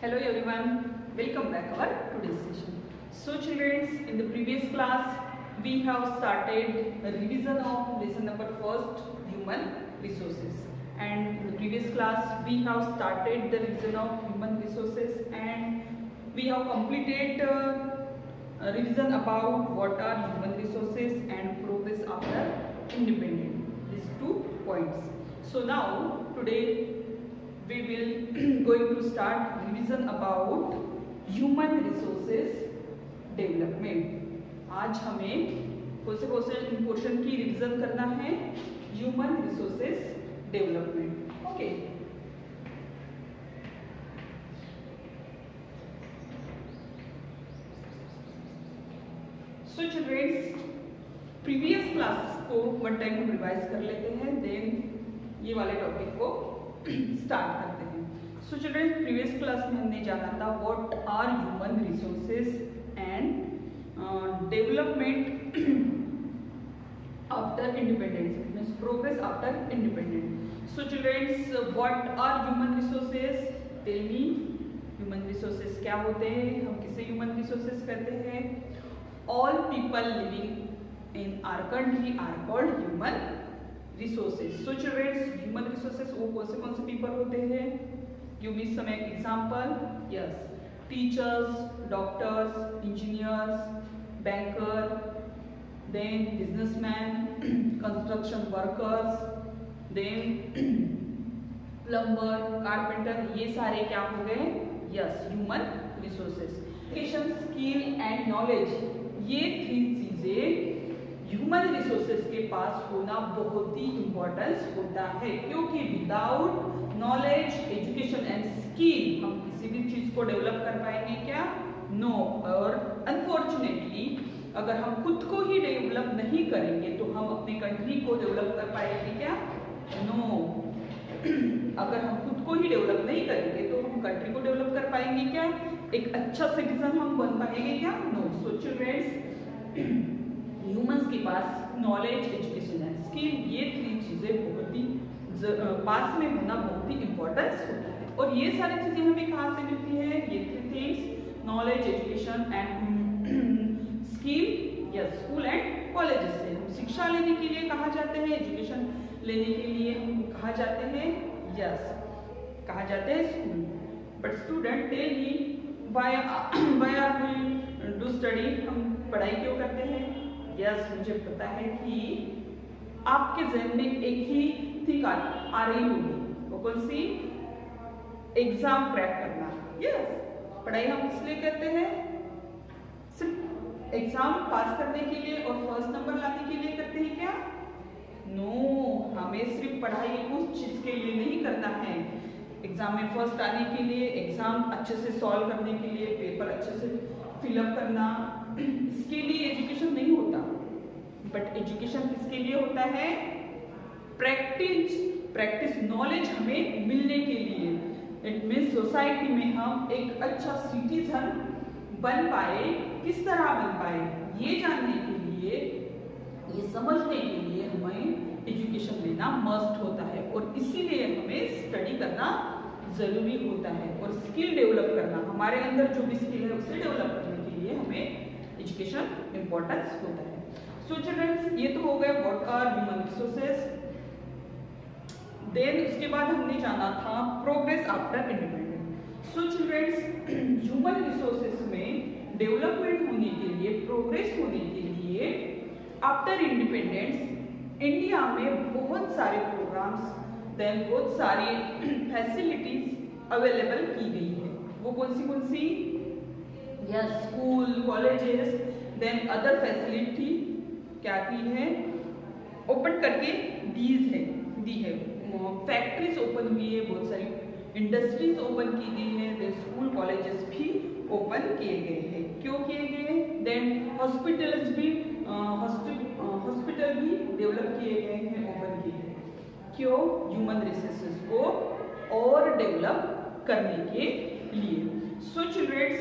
Hello everyone, welcome back our today's session. So children, in the previous class we have started a revision of lesson number first, human resources, and in the previous class we have started the revision of human resources and we have completed a revision about what are human resources and progress after independence, these 2 points. So now today we will going to start revision about human resources development. आज हमें कौन से portion की revision करना है? Human resources development. Okay, सो children's, previous class को one time हम revise कर लेते हैं, देन ये वाले टॉपिक को स्टार्ट करते हैं. सो चिल्ड्रन, प्रीवियस क्लास में हमने जाना था what are human resources and development after independence, means progress after independence. So children, what are human resources? Tell me, human resources क्या होते हैं? हम किसे ह्यूमन रिसोर्सेज कहते हैं? All people living in our country are called human resources. So children, human resources वो कौन से पीपल होते हैं? Give me some example. Yes, teachers, doctors, engineers, banker, then businessman, construction workers, then plumber, carpenter, ये सारे क्या हो गए? Yes, human resources. Education, skill and knowledge, ये 3 चीजें ह्यूमन रिसोर्सेज के पास होना बहुत ही इंपॉर्टेंस होता है, क्योंकि without knowledge, education and skill हम किसी भी चीज को डेवलप कर पाएंगे क्या? नो. और अनफॉर्चुनेटली अगर हम खुद को ही डेवलप नहीं करेंगे तो हम अपने कंट्री को डेवलप कर पाएंगे क्या? नो. अगर हम खुद को ही डेवलप नहीं करेंगे तो हम कंट्री को डेवलप कर पाएंगे क्या? एक अच्छा सिटीजन हम बन पाएंगे क्या? नो. सो चिल्ड्रन, ह्यूमंस के पास नॉलेज, एजुकेशन एंड स्किल, ये 3 चीजें बहुत ही पास में होना बहुत ही इंपॉर्टेंस होता है. और ये सारी चीजें हमें कहाँ से मिलती है? ये 3 things, knowledge, education and skill, yes, school and colleges से. हम शिक्षा लेने के लिए कहाँ जाते हैं? एजुकेशन लेने के लिए हम कहाँ जाते हैं? यस, कहाँ जाते हैं? School. But student, tell me, why are we do study? हम पढ़ाई क्यों करते हैं? यस, मुझे पता है कि आपके जहन में एक ही थिंग आ रही होगी, वो कौन सी? एग्जाम क्रैक करना. यस, पढ़ाई हम किस लिए करते हैं? सिर्फ एग्जाम पास करने के लिए और फर्स्ट नंबर लाने के लिए करते हैं क्या? नो, हमें सिर्फ पढ़ाई उस चीज के लिए नहीं करना है. एग्जाम में फर्स्ट आने के लिए, एग्जाम अच्छे से सॉल्व करने के लिए, पेपर अच्छे से फिलअप करना, इसके लिए एजुकेशन नहीं होता. बट एजुकेशन किसके लिए होता है? प्रैक्टिस नॉलेज हमें मिलने के लिए. इट मीन्स सोसाइटी में हम एक अच्छा सिटीजन बन पाए. किस तरह बन पाए ये जानने के लिए, ये समझने के लिए हमें एजुकेशन लेना मस्ट होता है. और इसीलिए हमें स्टडी करना जरूरी होता है और स्किल डेवलप करना, हमारे अंदर जो भी स्किल है उसे डेवलप करने के लिए हमें एजुकेशन इंपॉर्टेंस होता है. सो चिल्ड्रन, ये तो हो गए what are human resources. Then उसके बाद हमने जाना था progress after independence. So children, human resources में डेवलपमेंट होने के लिए, प्रोग्रेस होने के लिए आफ्टर इंडिपेंडेंस इंडिया में बहुत सारे प्रोग्राम्स, देन बहुत सारी फैसिलिटीज अवेलेबल की गई है. वो कौन सी? Yes, school, colleges, then other facility क्या की है? ओपन करके दी है. फैक्ट्रीज ओपन हुई है, बहुत सारी इंडस्ट्रीज ओपन की गई है, देन स्कूल, कॉलेजेस भी ओपन किए गए हैं. क्यों किए गए? देन हॉस्पिटल भी डेवलप किए गए हैं, ओपन किए हैं. क्यों? ह्यूमन रिसोर्सेज को और डेवलप करने के लिए. सो चिल्ड्रंस,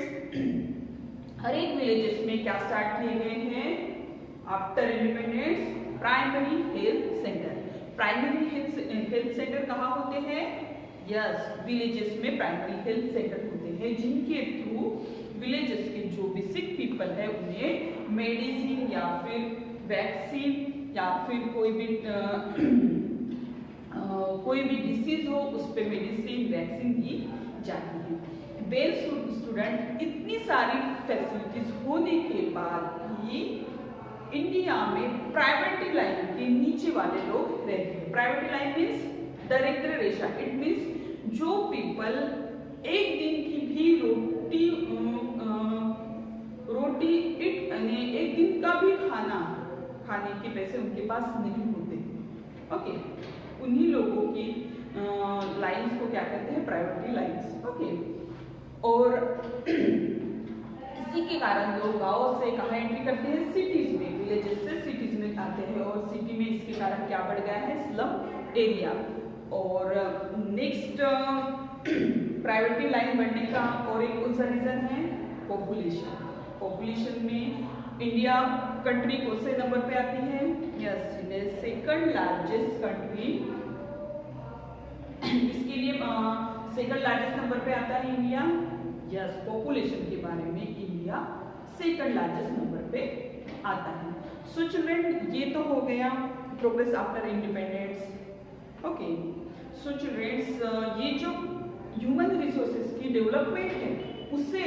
हर एक विलेजेस में क्या स्टार्ट किए गए हैं? After independence primary health centre. Primary health centre कहाँ होते हैं? यस, विलेजेस में प्राइमरी हेल्थ सेंटर होते हैं जिनके थ्रू विलेजेस के जो भी सिक पीपल है उन्हें मेडिसिन या फिर वैक्सीन या फिर कोई भी डिसीज हो उस पर मेडिसिन वैक्सीन दी जाती है। वेल स्टूडेंट, इतनी सारी फैसिलिटीज होने के बाद भी इंडिया में प्राइवेट लाइन के नीचे वाले लोग रहते हैं। प्राइवेट लाइन मीन्स दरिद्र रेखा। इट मीन्स जो पीपल एक दिन की भी रोटी एक दिन का भी खाने के पैसे उनके पास नहीं होते। ओके, उन्हीं लोगों की लाइंस को क्या कहते हैं? Private lines. ओके, और इसी के कारण लोग गाँव से कहाँ एंट्री करते हैं? सिटीज में। विलेजेस से सिटीज में आते हैं और सिटी में इसके कारण क्या बढ़ गया है? Slum area. और नेक्स्ट प्राइवेट लाइन बढ़ने का और एक कौन सा रीजन है? पॉपुलेशन। पॉपुलेशन में इंडिया कंट्री कौन से नंबर पे आती है? Yes, second largest country. इसके लिए सेकंड लार्जेस्ट नंबर पे आता है इंडिया। यस, पॉपुलेशन के बारे में इंडिया सेकंड लार्जेस्ट नंबर पे आता है। सो चिल्ड्रन, ये तो हो गया progress after independence. Okay, so children's, ये जो ह्यूमन रिसोर्सेज की डेवलपमेंट है उसे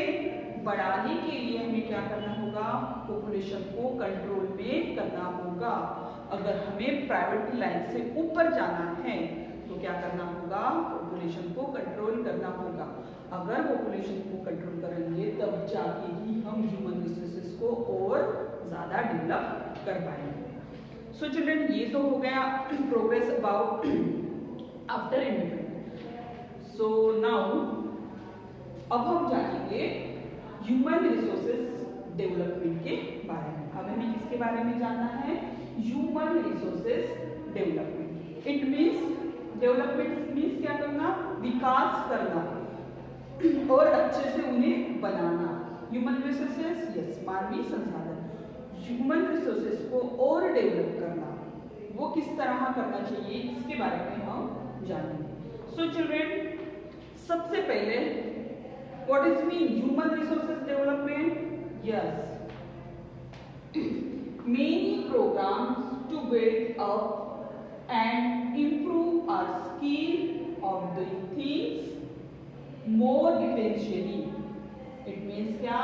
बढ़ाने के लिए हमें क्या करना होगा? पॉपुलेशन को कंट्रोल में करना होगा। अगर हमें प्राइवेट लाइन से ऊपर जाना है तो क्या करना होगा? पॉपुलेशन को कंट्रोल करना होगा। अगर पॉपुलेशन को कंट्रोल करेंगे तब जाके ही हम ह्यूमन रिसोर्सेज को और ज़्यादा डेवलप कर पाएंगे। सो चिल्ड्रन, ये तो हो गया progress about after independence. So now अब हम जानेंगे ह्यूमन रिसोर्सेज डेवलपमेंट के बारे में। अब हमें किसके बारे में जानना है? Human resources development. It means development means क्या करना? विकास करना और अच्छे से उन्हें बनाना। ह्यूमन रिसोर्सेज, यस, मानवीय संसाधन। ह्यूमन रिसोर्सेज को और डेवलप करना, वो किस तरह करना चाहिए इसके बारे में हम जानेंगे। सो चिल्ड्रन, सबसे पहले what is mean human resources development? Yes, many programs to build up and improve our skill of doing things more efficiently. It means क्या?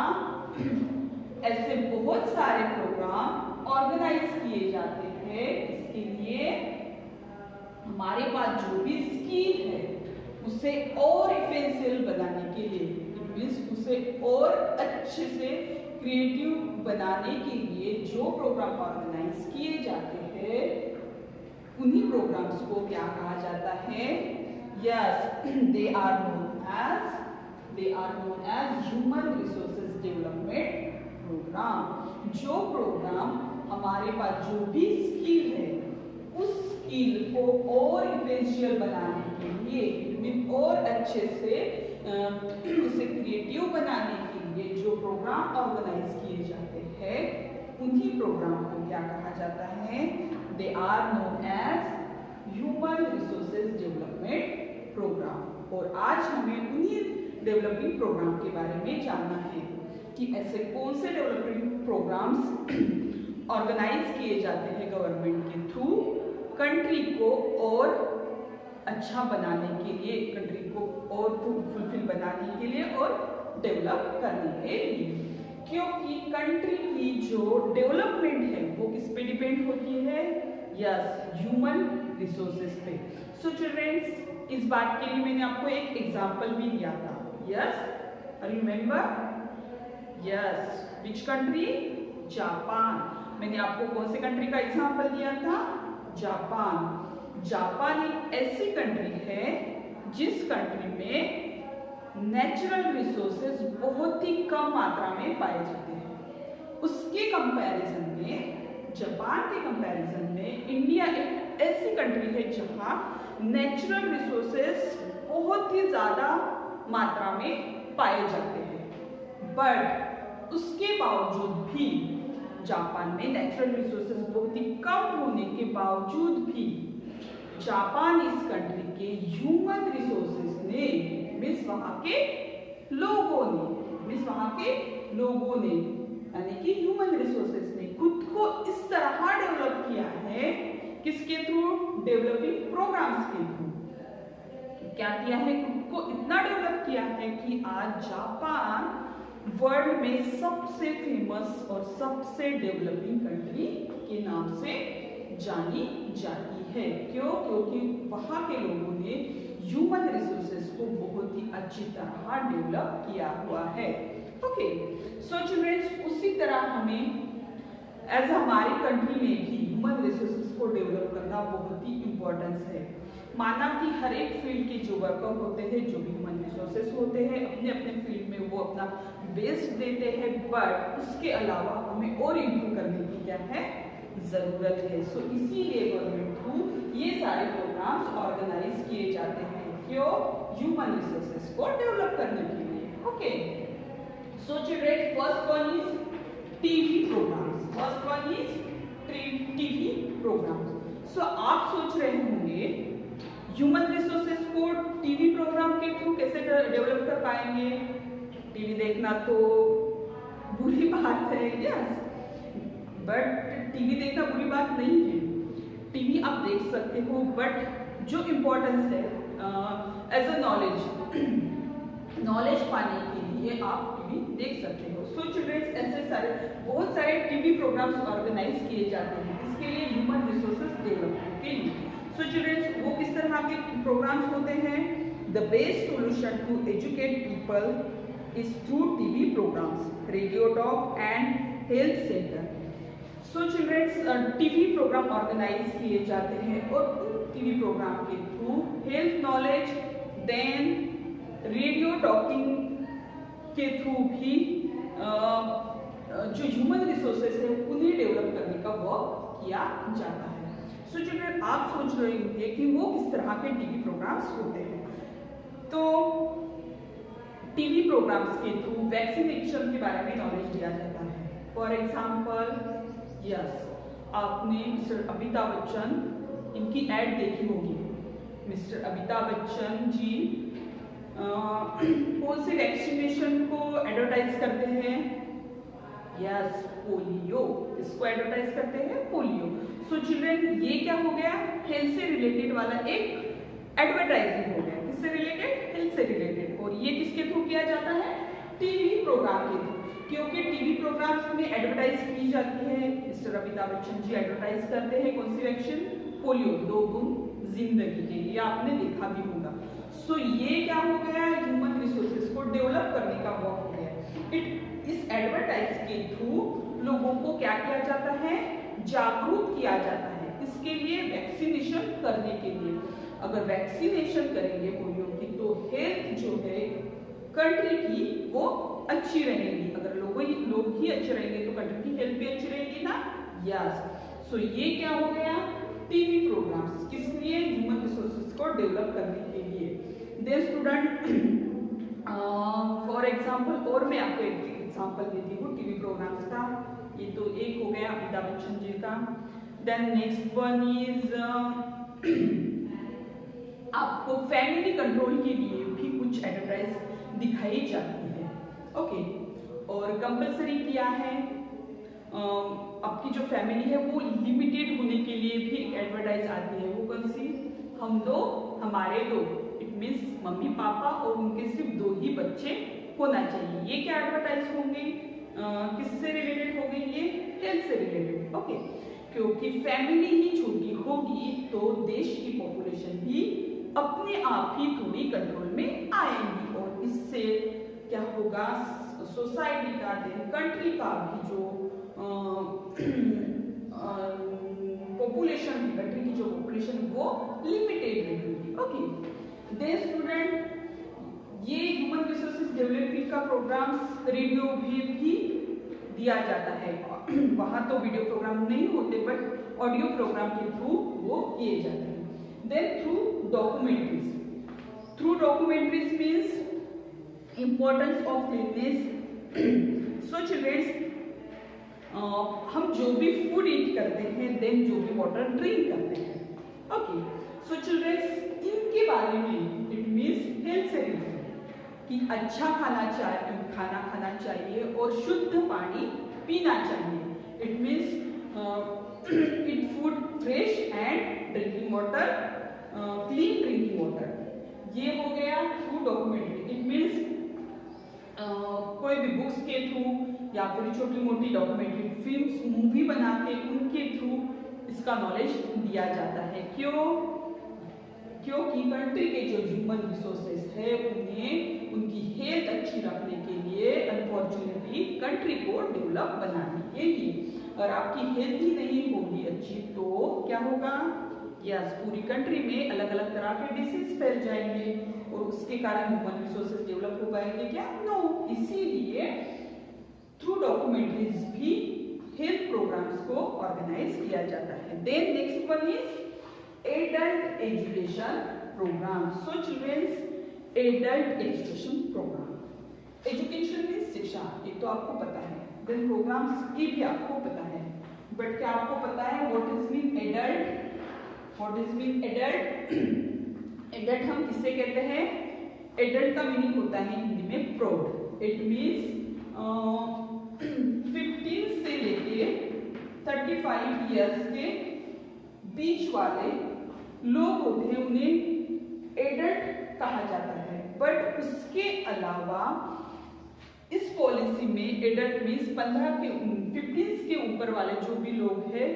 ऐसे बहुत सारे प्रोग्राम ऑर्गेनाइज किए जाते हैं इसके लिए हमारे पास जो भी स्किल है उसे और इफेंशियल बनाने के लिए, इट मीन्स उसे और अच्छे से क्रिएटिव बनाने के लिए जो प्रोग्राम ऑर्गेनाइज किए जाते हैं उन्हीं प्रोग्राम्स को क्या कहा जाता है? Yes, they are known as human resources development program. जो प्रोग्राम हमारे पास जो भी स्किल है उस स्किल को और इफेंशियल बनाने के लिए और अच्छे से उसे क्रिएटिव बनाने के लिए जो प्रोग्राम ऑर्गेनाइज किए जाते हैं उन्हीं प्रोग्राम को क्या कहा जाता है? They are known as human resources development program. और आज हमें उन्हीं डेवलपिंग प्रोग्राम के बारे में जानना है कि ऐसे कौन से डेवलपिंग प्रोग्राम्स ऑर्गेनाइज किए जाते हैं गवर्नमेंट के थ्रू कंट्री को और अच्छा बनाने के लिए, कंट्री को और फुलफिल बनाने के लिए और डेवलप करने के लिए। क्योंकि कंट्री की जो डेवलपमेंट है वो किस पे डिपेंड होती है? यस, ह्यूमन रिसोर्सेज पे। सो चिल्ड्रंस, इस बात के लिए मैंने आपको एक एग्जांपल भी दिया था। Yes, remember? Yes, which country? Japan. मैंने आपको कौन से कंट्री का एग्जांपल दिया था? जापान। जापान एक ऐसी कंट्री है जिस कंट्री में नेचुरल रिसोर्सेज बहुत ही कम मात्रा में पाए जाते हैं। उसके कंपैरिजन में, जापान के कंपैरिजन में इंडिया एक ऐसी कंट्री है जहां नेचुरल रिसोर्सेज बहुत ही ज्यादा मात्रा में पाए जाते हैं। बट उसके बावजूद भी जापान में नेचुरल रिसोर्सेज बहुत ही कम होने के बावजूद भी जापान इस कंट्री के ह्यूमन रिसोर्सेज वहां के लोगों ने यानी कि ह्यूमन रिसोर्सेस ने खुद को इस तरह डेवलप किया है, किसके थ्रू? डेवलपिंग प्रोग्राम्स के थ्रू। क्या किया है? खुद को इतना डेवलप किया है कि आज जापान वर्ल्ड में सबसे फेमस और सबसे डेवलपिंग कंट्री के नाम से जानी जाती है। क्यों? क्योंकि वहां के लोगों ने ह्यूमन रिसोर्सेस को बहुत ही अच्छी तरह डेवलप किया हुआ है। ओके, सो चिल्ड्रंस, उसी तरह हमें एज हमारी कंट्री में भी ह्यूमन रिसोर्सेस को डेवलप करना बहुत ही इम्पोर्टेंस है। माना कि हर एक फील्ड के जो वर्कर होते हैं, जो भी ह्यूमन रिसोर्सेस होते हैं, अपने अपने फील्ड में वो अपना बेस्ट देते हैं, बट उसके अलावा हमें और इम्प्रूव करने की क्या है? जरूरत है। सो इसीलिए गवर्नमेंट थ्रू ये सारे प्रोग्राम्स ऑर्गेनाइज किए जाते हैं। क्यों? ह्यूमन रिसोर्सेस को डेवलप करने के लिए। Okay, so children, first one is TV programmes. First one is TV programmes. So आप सोच रहे होंगे ह्यूमन रिसोर्सेस को टीवी प्रोग्राम के थ्रू कैसे डेवलप कर पाएंगे? टीवी देखना तो बुरी बात है, यस, बट टीवी देखना बुरी बात नहीं है। टीवी आप देख सकते हो, बट जो इम्पोर्टेंस है एज अ नॉलेज पाने के लिए आप टीवी देख सकते हो। सो चिल्ड्रंस, ऐसे बहुत सारे टीवी प्रोग्राम्स ऑर्गेनाइज किए जाते हैं इसके लिए, ह्यूमन रिसोर्सेस डेवलपमेंट के लिए। सो चिल्ड्रंस, वो किस तरह के प्रोग्राम्स होते हैं? The best solution to educate people is through TV programs, radio talk and health centre. So childrens, TV program organise किए जाते हैं और उन टीवी प्रोग्राम के through health knowledge, then radio talking के थ्रू भी जो ह्यूमन रिसोर्सेस है उन्हें डेवलप करने का वर्क किया जाता है। सो चिल्ड्रन, आप सोच रहे होंगे कि वो किस तरह के टीवी प्रोग्राम्स होते हैं। तो टीवी प्रोग्राम्स के थ्रू वैक्सीनेशन के बारे में नॉलेज दिया जाता है। फॉर एग्जाम्पल, यस, आपने मिस्टर अमिताभ बच्चन इनकी एड देखी होगी। मिस्टर अमिताभ बच्चन जी कौन से वैक्सीनेशन को एडवर्टाइज करते हैं? Yes, polio. इसको एडवर्टाइज करते हैं पोलियो। सो चिल्ड्रन, ये क्या हो गया? हेल्थ से रिलेटेड वाला एक एडवर्टाइजिंग हो गया। किससे रिलेटेड? हेल्थ से रिलेटेड। और ये किसके थ्रू किया जाता है? टीवी प्रोग्राम के थ्रू, क्योंकि टीवी प्रोग्राम्स में एडवर्टाइज की जाती है। मिस्टर अमिताभ बच्चन जी एडवर्टाइज करते हैं कौन सी वैक्सीन? पोलियो, 2 गुण जिंदगी के लिए, आपने देखा भी होगा। सो ये क्या हो गया? ह्यूमन रिसोर्सेस को डेवलप करने का वर्क हो गया। इस एडवर्टाइज के थ्रू लोगों को क्या किया जाता है? जागरूक किया जाता है। इसके लिए वैक्सीनेशन करने के लिए। अगर वैक्सीनेशन करेंगे पोलियो की तो हेल्थ जो है कंट्री की वो अच्छी रहेगी। अगर लोग ही अच्छे रहेंगे तो कंट्री की हेल्थ भी अच्छी रहेगी ना। यस, सो ये क्या हो गया? टीवी प्रोग्राम्स, किस लिए? ह्यूमन रिसोर्सेज को डेवलप करने के लिए। देन स्टूडेंट, फॉर एग्जाम्पल, और मैं आपको एक एग्जाम्पल देती हूँ टीवी प्रोग्राम्स का। ये तो एक हो गया अमिताभ बच्चन जी का। देन नेक्स्ट वन इज आपको फैमिली कंट्रोल के लिए भी कुछ एडवर्टाइज दिखाई जाती है। ओके, और कंपलसरी क्या है? आपकी जो फैमिली है वो लिमिटेड होने के लिए भी एक एडवर्टाइज आती है। वो कौन सी? हम दो हमारे दो। इट मीन्स मम्मी पापा और उनके सिर्फ 2 ही बच्चे होना चाहिए। ये क्या एडवर्टाइज होंगे? किससे रिलेटेड होगी? ये हेल्थ से रिलेटेड। ओके, क्योंकि फैमिली ही छोटी होगी तो देश की पॉपुलेशन भी अपने आप ही थोड़ी कंट्रोल में आएगी, और इससे क्या होगा? सोसाइटी का, कंट्री का भी जो पॉपुलेशन, कंट्री की जो पॉपुलेशन वो लिमिटेड रहेगी। ओके, देन स्टूडेंट, ये ह्यूमन रिसोर्सेज डेवलपमेंट का प्रोग्राम्स रेडियो भी दिया जाता है। वहां तो वीडियो प्रोग्राम नहीं होते, बट ऑडियो प्रोग्राम के थ्रू वो किए जाते हैं। Then through documentaries. Through documentaries means importance of cleanness. So childrens, हम जो भी फूड ईट करते हैं, देन जो भी वाटर ड्रिंक करते हैं। ओके, सो चिल्ड्रंस, इनके बारे में, इट मीन्स हेल्थ से रिलेटेड, कि अच्छा खाना खाना चाहिए और शुद्ध पानी पीना चाहिए। It means eat food fresh and drinking water, clean drinking water। ये हो गया थ्रू डॉक्यूमेंट्री। इट मीन्स कोई भी बुक्स के थ्रू या फिर छोटी मोटी डॉक्यूमेंट्री फिल्म्स मूवी बना के उनके थ्रू इसका नॉलेज दिया जाता है। क्योंकि कंट्री के जो ह्यूमन रिसोर्सेज है उन्हें उनकी हेल्थ अच्छी रखने के लिए अनफॉर्चुनेटली कंट्री को डेवलप बनाने के लिए, और आपकी हेल्थ ही नहीं होगी अच्छी तो क्या होगा, यस पूरी कंट्री में अलग अलग तरह के डिसीज फैल जाएंगे और उसके कारण ह्यूमन रिसोर्सेज डेवलप हो पाएंगे क्या, नो। इसीलिए थ्रू डॉक्यूमेंट्रीज भी हेल्थ प्रोग्राम्स को ऑर्गेनाइज किया जाता है। Then next one is adult education program. So childrens adult education program. Education means शिक्षा, ये तो आपको पता है। देन प्रोग्राम्स ये भी आपको पता है, बट क्या आपको पता है what is mean adult? What is mean adult? Adult हम किससे कहते हैं? एडल्ट का मीनिंग होता है हिंदी में प्रौढ़। इट मीन्स 15 से लेके 35 इयर्स के बीच वाले लोग होते हैं उन्हें एडल्ट कहा जाता है। बट उसके अलावा इस पॉलिसी में एडल्ट मीन्स 15 के ऊपर वाले जो भी लोग हैं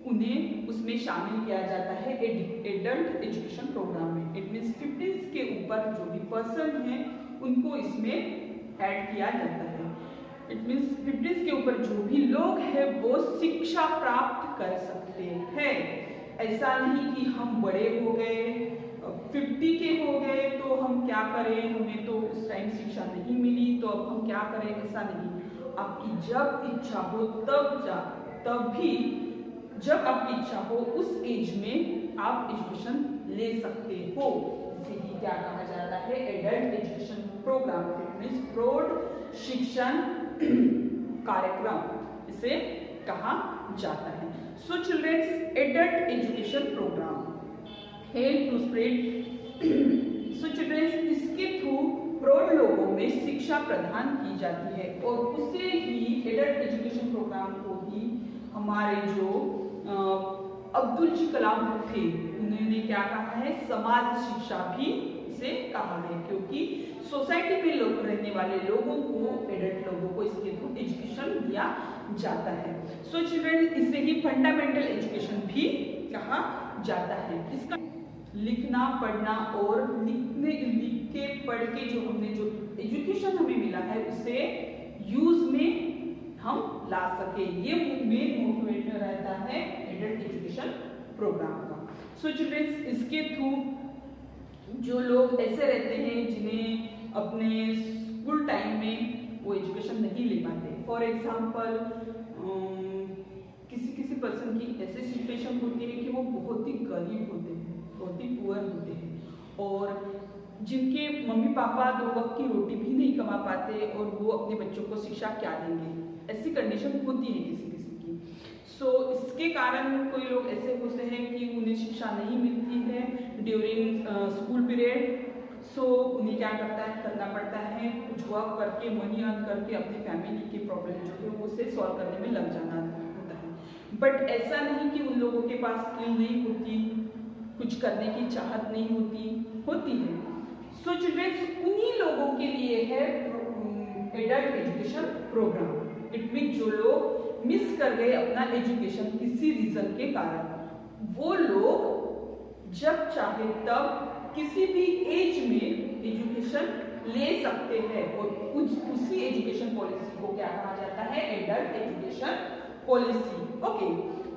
उन्हें उसमें शामिल किया जाता है एडल्ट एजुकेशन प्रोग्राम में। इट मीन्स 15 के ऊपर जो भी पर्सन हैं उनको इसमें ऐड किया जाता है। इट मीन्स 15 के ऊपर जो भी लोग हैं वो शिक्षा प्राप्त कर सकते हैं। ऐसा नहीं कि हम बड़े हो गए 50 के हो गए तो हम क्या करें, हमें तो उस टाइम शिक्षा नहीं मिली तो अब हम क्या करें, ऐसा नहीं। आपकी जब इच्छा हो तभी जब आपकी इच्छा हो उस एज में आप एजुकेशन ले सकते हो। इसे ही क्या कहा जाता है? Adult education programme. It means प्रौढ़ शिक्षण कार्यक्रम इसे कहा जाता है। So childrens adult education programme help to spread. So childrens इसके थ्रू प्रौढ़ लोगों में शिक्षा प्रदान की जाती है और उसे ही एडल्ट एजुकेशन प्रोग्राम को ही हमारे जो अब्दुल जी कलाम थे उन्होंने क्या कहा है? समाज शिक्षा भी इसे कहा है, क्योंकि सोसाइटी में लोग रहने वाले लोगों को एडल्ट लोगों को इसके थ्रू एजुकेशन दिया जाता है। सो चिल्ड्रन इसे ही फंडामेंटल एजुकेशन भी कहा जाता है। इसका लिखना पढ़ना और लिख के पढ़ के जो एजुकेशन हमें मिला है उसे यूज में हम ला सके, ये मेन मोटिवेटर रहता है एडल्ट एजुकेशन प्रोग्राम का। सो चिल्ड्रंस इसके थ्रू जो लोग ऐसे रहते हैं जिन्हें अपने स्कूल टाइम में वो एजुकेशन नहीं ले पाते, फॉर एग्जांपल किसी पर्सन की ऐसी सिचुएशन होती है कि वो बहुत ही गरीब होते हैं, बहुत ही पुअर होते हैं और जिनके मम्मी पापा 2 वक्त की रोटी भी नहीं कमा पाते और वो अपने बच्चों को शिक्षा क्या देंगे, ऐसी कंडीशन होती है किसी की। सो इसके कारण कोई लोग ऐसे होते हैं कि उन्हें शिक्षा नहीं मिलती है ड्यूरिंग स्कूल पीरियड। सो उन्हें क्या करना पड़ता है, कुछ वर्क करके मनी अर्न करके अपनी फैमिली की प्रॉब्लम जो है उसे सॉल्व करने में लग जाना होता है। बट ऐसा नहीं कि उन लोगों के पास स्किल नहीं होती, कुछ करने की चाहत नहीं होती है। सो चिल्ड्रंस उन्हीं लोगों के लिए है adult education programme. It mean जो लोग मिस कर गए अपना एजुकेशन किसी रीजन के कारण, वो लोग जब चाहे तब किसी भी एज में एजुकेशन ले सकते हैं और उसी एजुकेशन पॉलिसी को क्या कहा जाता है? Adult education policy. Okay,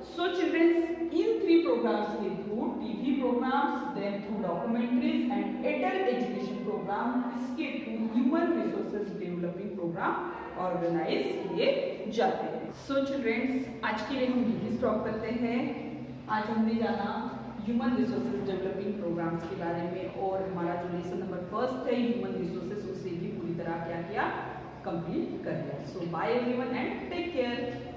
so childrens in 3 programmes के through TV programmes, then through documentaries and adult education programme, इसके through human resources developing programme organise किए जाते हैं। सो चिल्ड्रंस आज के लिए हम यही स्टॉप करते हैं। आज हमने जाना ह्यूमन रिसोर्सेज डेवलपिंग प्रोग्राम्स के बारे में और हमारा जो लेसन नंबर 1 है ह्यूमन रिसोर्सेज उसे भी पूरी तरह क्या किया? कंप्लीट कर लिया। So bye everyone and take care.